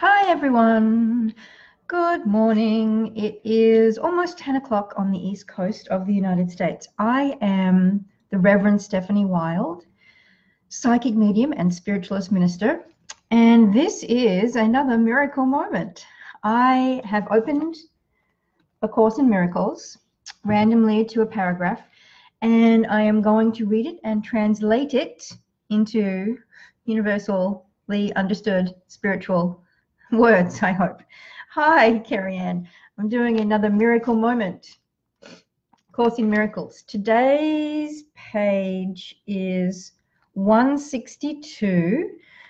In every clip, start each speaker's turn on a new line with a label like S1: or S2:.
S1: Hi everyone, good morning. It is almost 10 o'clock on the East Coast of the United States. I am the Reverend Stephanie Wild, psychic medium and spiritualist minister, and this is another miracle moment. I have opened A Course in Miracles randomly to a paragraph, and I am going to read it and translate it into universally understood spiritual words, I hope. Hi, Carrie Ann. I'm doing another miracle moment. Course in Miracles. Today's page is 162,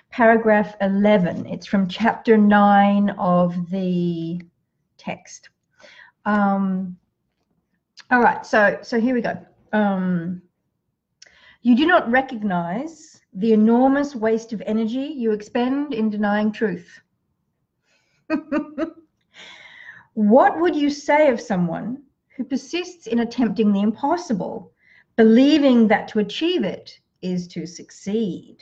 S1: paragraph 11. It's from chapter 9 of the text. All right, so here we go. You do not recognize the enormous waste of energy you expend in denying truth. What would you say of someone who persists in attempting the impossible, believing that to achieve it is to succeed?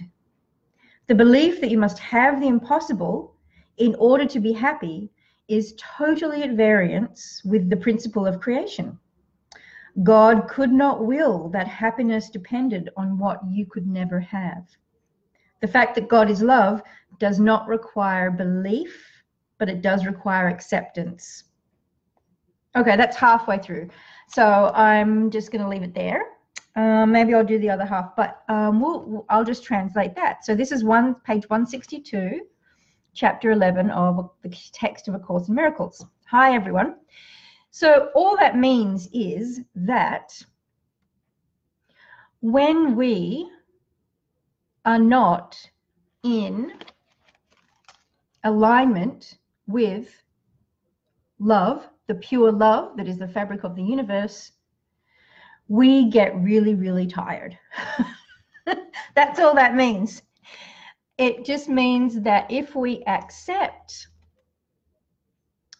S1: The belief that you must have the impossible in order to be happy is totally at variance with the principle of creation. God could not will that happiness depended on what you could never have. The fact that God is love does not require belief, but it does require acceptance. Okay, that's halfway through. So I'm just going to leave it there. Maybe I'll do the other half, but I'll just translate that. So this is page 162, chapter 11 of the text of A Course in Miracles. Hi, everyone. So all that means is that when we are not in alignment with love, the pure love that is the fabric of the universe, we get really, really tired. That's all that means. It just means that if we accept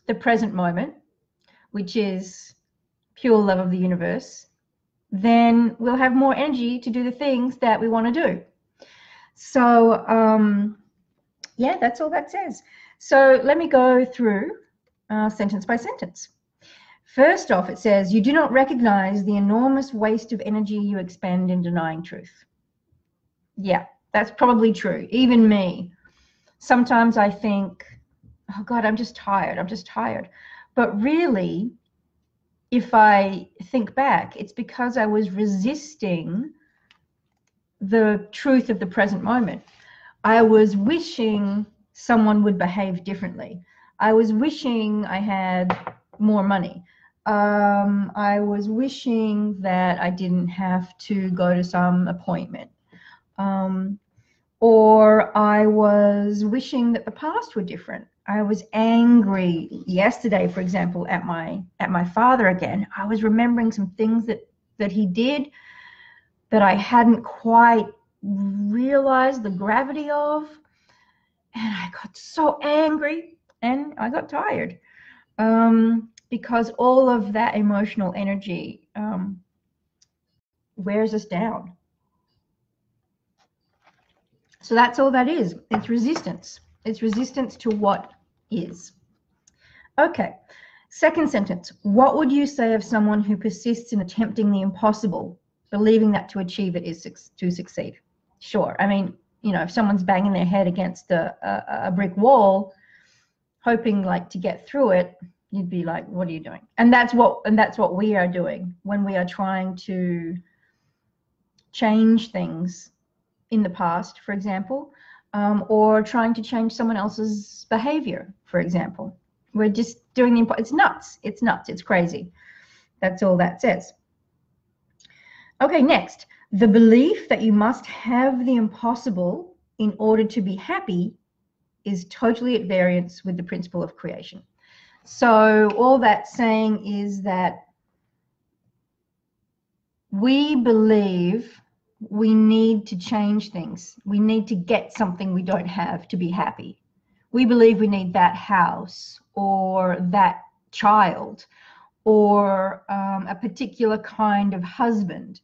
S1: the present moment, which is pure love of the universe, then we'll have more energy to do the things that we want to do. So, yeah, that's all that says. So let me go through sentence by sentence. First off, it says, you do not recognize the enormous waste of energy you expend in denying truth. Yeah, that's probably true. Even me. Sometimes I think, oh God, I'm just tired. I'm just tired. But really, if I think back, it's because I was resisting the truth of the present moment. I was wishing someone would behave differently. I was wishing I had more money. I was wishing that I didn't have to go to some appointment. Or I was wishing that the past were different. I was angry yesterday, for example, at my father again. I was remembering some things that he did that I hadn't quite realized the gravity of. And I got so angry and I got tired. Because all of that emotional energy wears us down. So that's all that is. It's resistance. It's resistance to what is. Okay, second sentence. What would you say of someone who persists in attempting the impossible, believing that to achieve it is to succeed? Sure. I mean, you know, if someone's banging their head against a brick wall, hoping like to get through it, you'd be like, what are you doing? And that's what we are doing when we are trying to change things in the past, for example, or trying to change someone else's behavior, for example. We're just doing it's nuts. It's nuts. It's crazy. That's all that says. Okay, next. The belief that you must have the impossible in order to be happy is totally at variance with the principle of creation. So all that's saying is that we believe we need to change things. We need to get something we don't have to be happy. We believe we need that house or that child or a particular kind of husband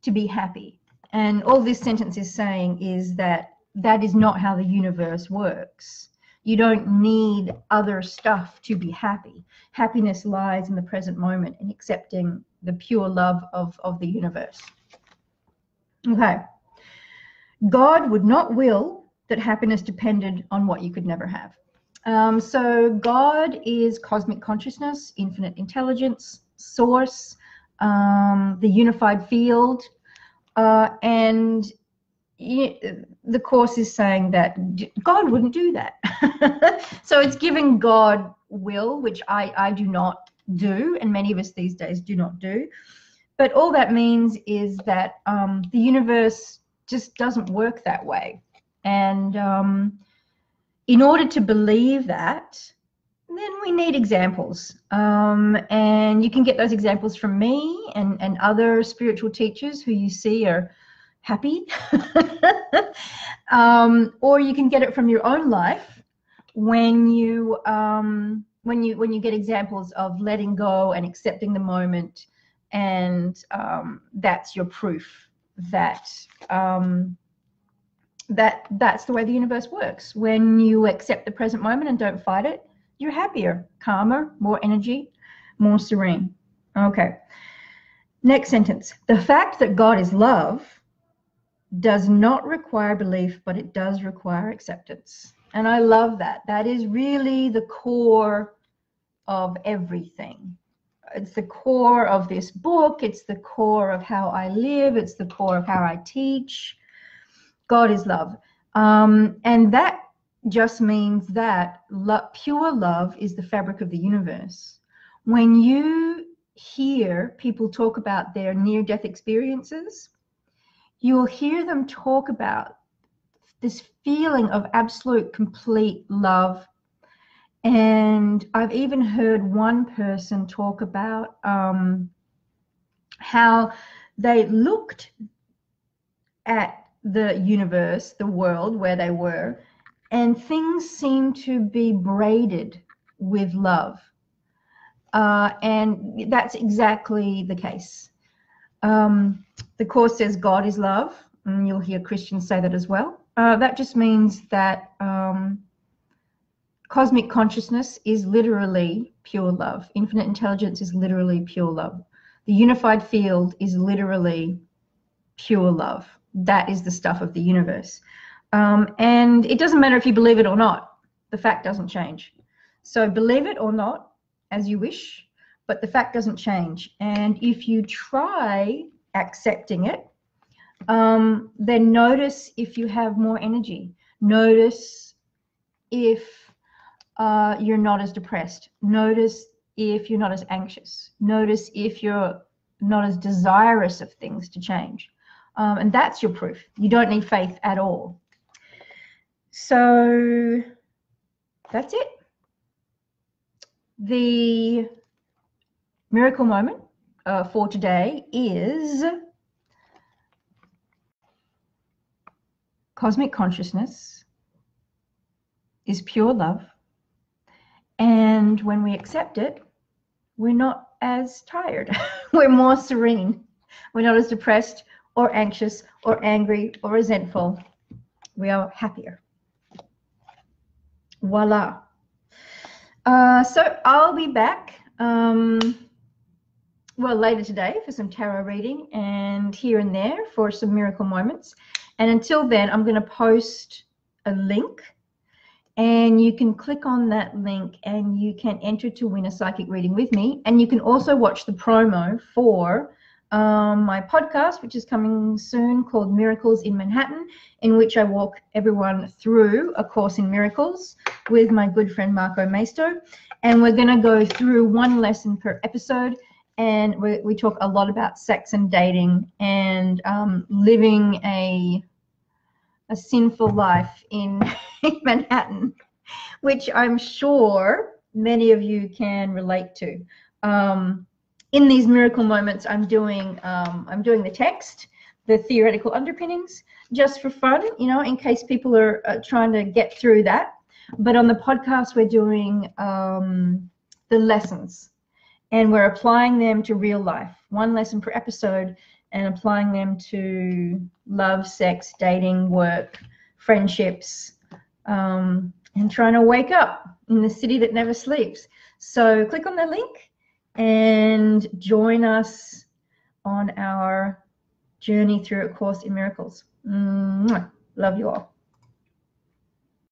S1: to be happy. And all this sentence is saying is that that is not how the universe works. You don't need other stuff to be happy. Happiness lies in the present moment, in accepting the pure love of the universe. Okay. God would not will that happiness depended on what you could never have. So God is cosmic consciousness, infinite intelligence, source, the unified field, and the Course is saying that God wouldn't do that. So it's giving God will, which I do not do, and many of us these days do not do. But all that means is that the universe just doesn't work that way. And in order to believe that, then we need examples. And you can get those examples from me and other spiritual teachers who you see are happy. Or you can get it from your own life when you get examples of letting go and accepting the moment, and that's your proof that that's the way the universe works. When you accept the present moment and don't fight it, you're happier, calmer, more energy, more serene. Okay. Next sentence. The fact that God is love does not require belief, but it does require acceptance. And I love that. That is really the core of everything. It's the core of this book. It's the core of how I live. It's the core of how I teach. God is love. And that just means that pure love is the fabric of the universe. When you hear people talk about their near-death experiences, you'll hear them talk about this feeling of absolute, complete love. And I've even heard one person talk about how they looked at the universe, the world where they were, and things seemed to be braided with love. And that's exactly the case. The Course says God is love, and you'll hear Christians say that as well. That just means that cosmic consciousness is literally pure love. Infinite intelligence is literally pure love. The unified field is literally pure love. That is the stuff of the universe. And it doesn't matter if you believe it or not. The fact doesn't change. So believe it or not, as you wish, but the fact doesn't change. And if you try accepting it, then notice if you have more energy. Notice if you're not as depressed. Notice if you're not as anxious. Notice if you're not as desirous of things to change. And that's your proof. You don't need faith at all. So that's it. The miracle moment for today is cosmic consciousness is pure love. And when we accept it, we're not as tired. We're more serene. We're not as depressed or anxious or angry or resentful. We are happier. Voila. So I'll be back later today for some tarot reading, and here and there for some miracle moments. And until then, I'm going to post a link, and you can click on that link and you can enter to win a psychic reading with me. And you can also watch the promo for my podcast, which is coming soon, called Miracles in Manhattan, in which I walk everyone through A Course in Miracles with my good friend Marco Maisto. And we're going to go through one lesson per episode, and we talk a lot about sex and dating and living a sinful life in Manhattan, which I'm sure many of you can relate to. In these miracle moments, I'm doing the text, the theoretical underpinnings, just for fun, in case people are trying to get through that. But on the podcast, we're doing the lessons, and we're applying them to real life, one lesson per episode, and applying them to love, sex, dating, work, friendships, and trying to wake up in the city that never sleeps. So click on the link and join us on our journey through A Course in Miracles. Love you all.